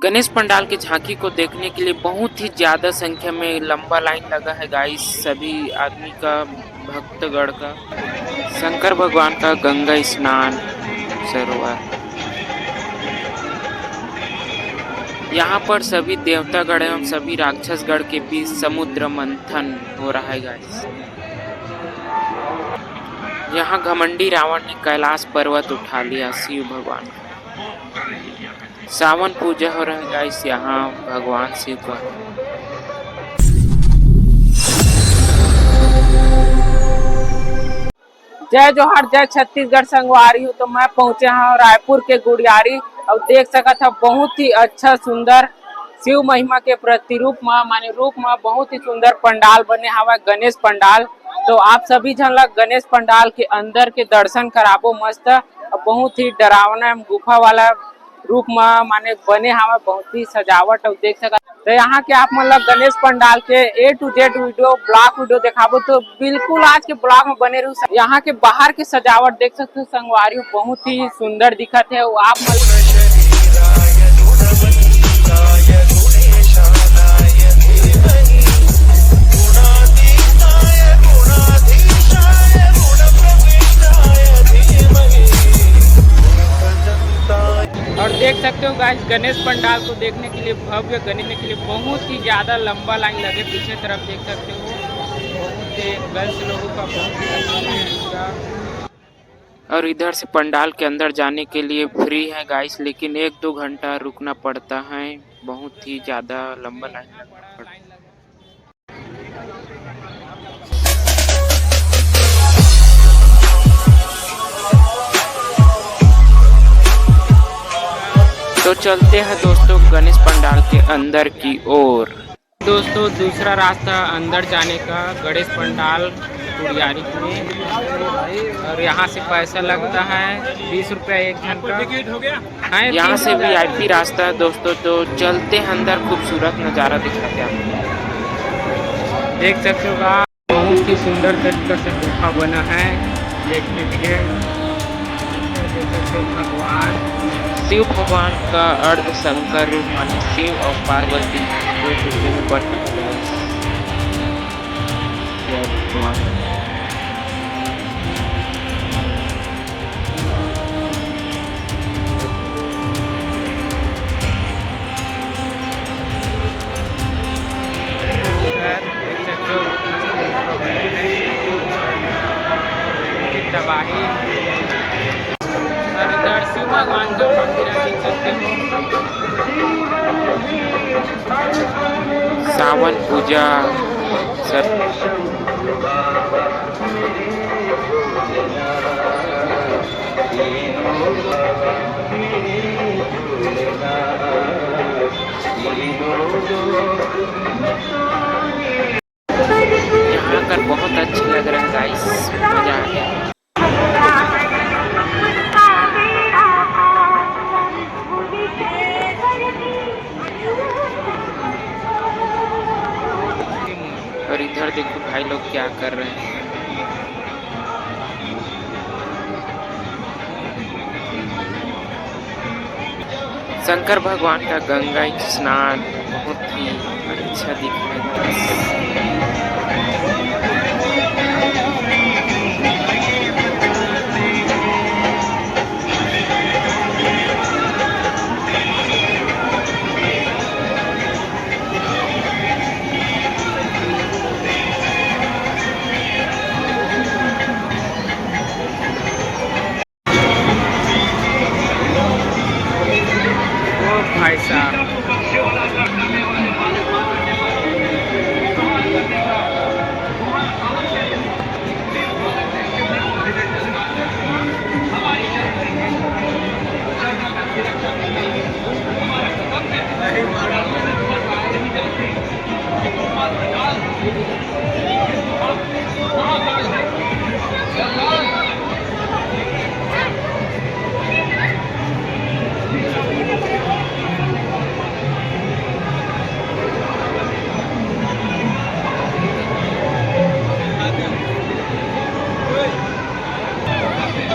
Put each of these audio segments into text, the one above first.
गणेश पंडाल की झांकी को देखने के लिए बहुत ही ज़्यादा संख्या में लंबा लाइन लगा है गाइस। सभी आदमी का, भक्तगण का। शंकर भगवान का गंगा स्नान सरोवर। यहाँ पर सभी देवतागण एवं सभी राक्षसगण के बीच समुद्र मंथन हो रहा है गाइस। यहाँ घमंडी रावण ने कैलाश पर्वत उठा लिया शिव भगवान का। सावन पूजा हो रहा है गाइस यहाँ भगवान शिव का। जय जोहार, जय छत्तीसगढ़ संगवारी हूँ। तो मैं पहुंचे हाँ रायपुर के गुड़ियारी और देख सका था बहुत ही अच्छा सुंदर शिव महिमा के प्रतिरूप माने रूप में बहुत ही सुंदर पंडाल बने हवा गणेश पंडाल। तो आप सभी झन ला गणेश पंडाल के अंदर के दर्शन कराबो मस्त। बहुत ही डरावना गुफा वाला रूप में माने बने हवा, बहुत ही सजावट और देख सका। तो यहाँ के आप मतलब गणेश पंडाल के A to Z video blog video दिखाबो तो बिल्कुल आज के ब्लॉग में बने रहो। यहाँ के बाहर के सजावट देख सकते हो संगवारी, बहुत ही सुंदर दिखत है। आप और देख सकते हो गाइस गणेश पंडाल को देखने के लिए भव्य गणेश के लिए बहुत ही ज्यादा लंबा लाइन लगे। पीछे तरफ देख सकते हो बहुत गर्ल्स लोगों का बहुत। और इधर से पंडाल के अंदर जाने के लिए फ्री है गाइस, लेकिन 1-2 घंटा रुकना पड़ता है। बहुत ही ज्यादा लंबा लाइन पड़ता है। तो चलते हैं दोस्तों गणेश पंडाल के अंदर की ओर। दोस्तों दूसरा रास्ता अंदर जाने का गणेश पंडाल गुड़ियारी में, और यहाँ से पैसा लगता है 20 रुपया एक जन का। यहाँ से VIP रास्ता है दोस्तों। तो चलते हैं अंदर, खूबसूरत नज़ारा दिखाते हैं आपको। देख सकते हो बहुत ही सुंदर तरीके से गुफा बना है देखने के लिए। देख सकते हो भगवान शिव भगवान का अर्ध शंकर रूप माने शिव और पार्वती तबाही इधर शिव भगवान का मंदिर देख सकते हो। सावन पूजा सब यहाँ कर बहुत अच्छे लग रहा है गाइस, मजा आ गया। और इधर देखो भाई लोग क्या कर रहे हैं। शंकर भगवान का गंगा स्नान बहुत ही अच्छा दिख रहा है। भाई साहब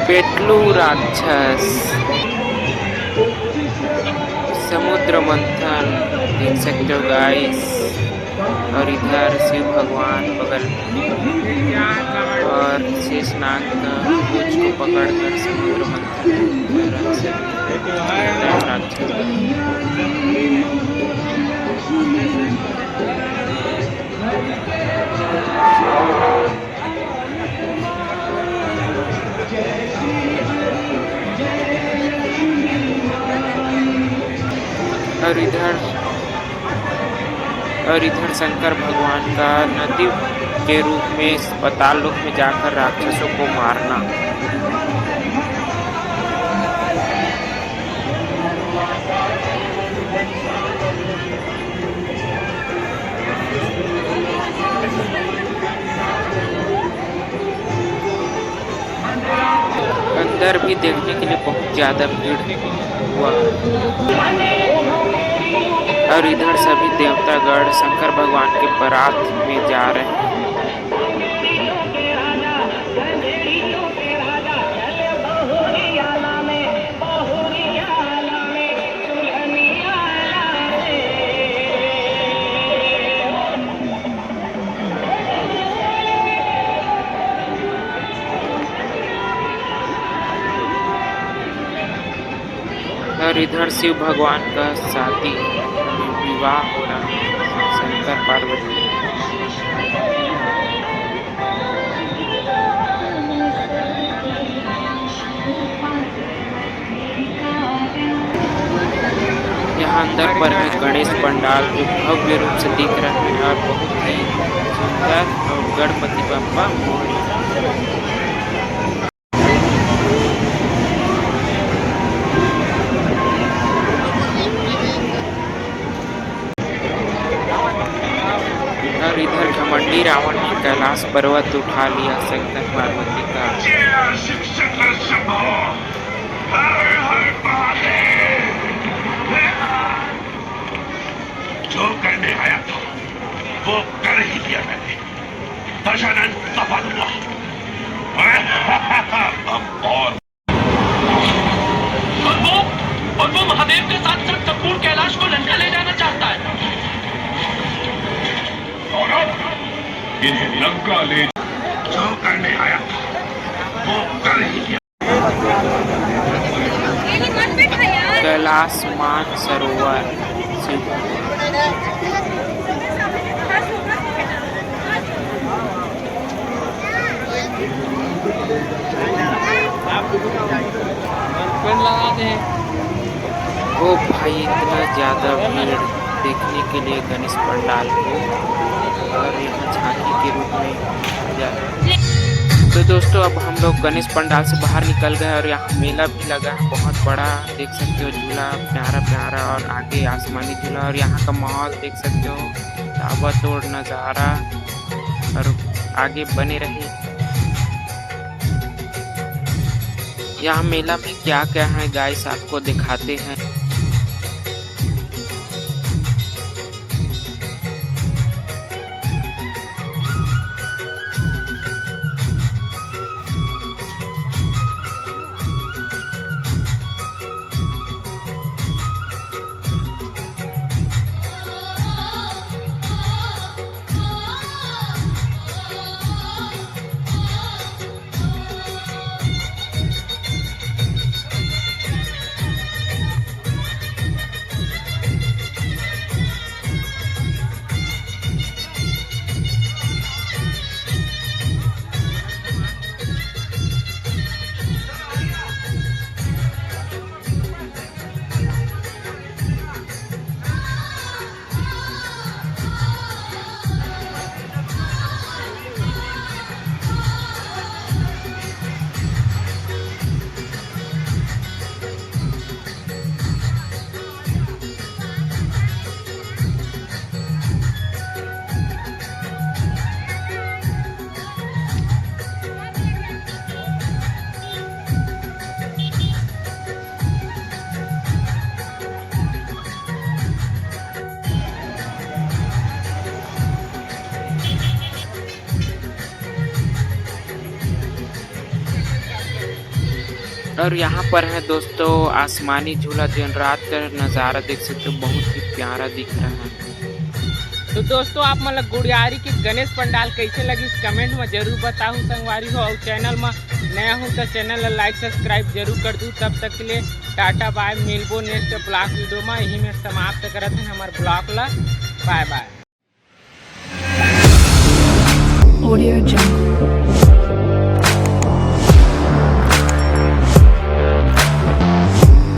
पेटलू राक्षस समुद्र समुद्र मंथन देख सकते हो गाइस। और इधर शिव भगवान बगल में और शेषनाग का पूंछ को पकड़कर समुद्र मंथन और इधर शंकर भगवान का नदी के रूप में पाताल लोक में जाकर राक्षसों को मारना। अंदर भी देखने के लिए बहुत ज्यादा भीड़ हुआ। और इधर सभी देवतागण शंकर भगवान के बारात में जा रहे हैं। और इधर शिव भगवान का शादी विवाह हो रहा है शंकर पार्वती। यहाँ अंदर पर है गणेश पंडाल जो भव्य रूप से दिख रहा है और बहुत ही सुंदर। और गणपति बप्पा मोरया। और इधर घमंडी रावण ने कैलाश पर्वत उठा लिया शंकर पार्वती का। जो करने आया था वो कर ही दिया मैंने। दशानन सफल हुआ। और वो महादेव के साथ साथ संपूर्ण कैलाश को लंका ले जाना चाहता है। इन्हें लंका ले जो करने आया वो कर ही दिया। कैलाश मान सरोवर शिव ओ भाई इतना ज्यादा भीड़ देखने के लिए गणेश पंडाल को। और यहाँ झांकी के रूप में जा रहा है। तो दोस्तों अब हम लोग गणेश पंडाल से बाहर निकल गए और यहाँ मेला भी लगा है बहुत बड़ा। देख सकते हो झूला प्यारा प्यारा और आगे आसमानी झूला। और यहाँ का माहौल देख सकते हो ताबड़तोड़ नज़ारा। और आगे बने रहे। यहाँ मेला में क्या क्या है गाइस आपको दिखाते हैं। और यहाँ पर है दोस्तों आसमानी झूला, जो रात का नज़ारा देख सकते हो, बहुत ही प्यारा दिख रहा है। तो दोस्तों आप मतलब गुड़ियारी के गणेश पंडाल कैसे लगी कमेंट में जरूर बताऊँ संगवारी हो। और चैनल में नया हूँ तो चैनल लाइक सब्सक्राइब जरूर कर दूँ। तब तक के लिए टाटा बाय, मिलबो नेक्स्ट ब्लॉग वीडियो में। यही में समाप्त करते हैं हमारे ब्लॉग ला। Bye bye. Audio Jungle.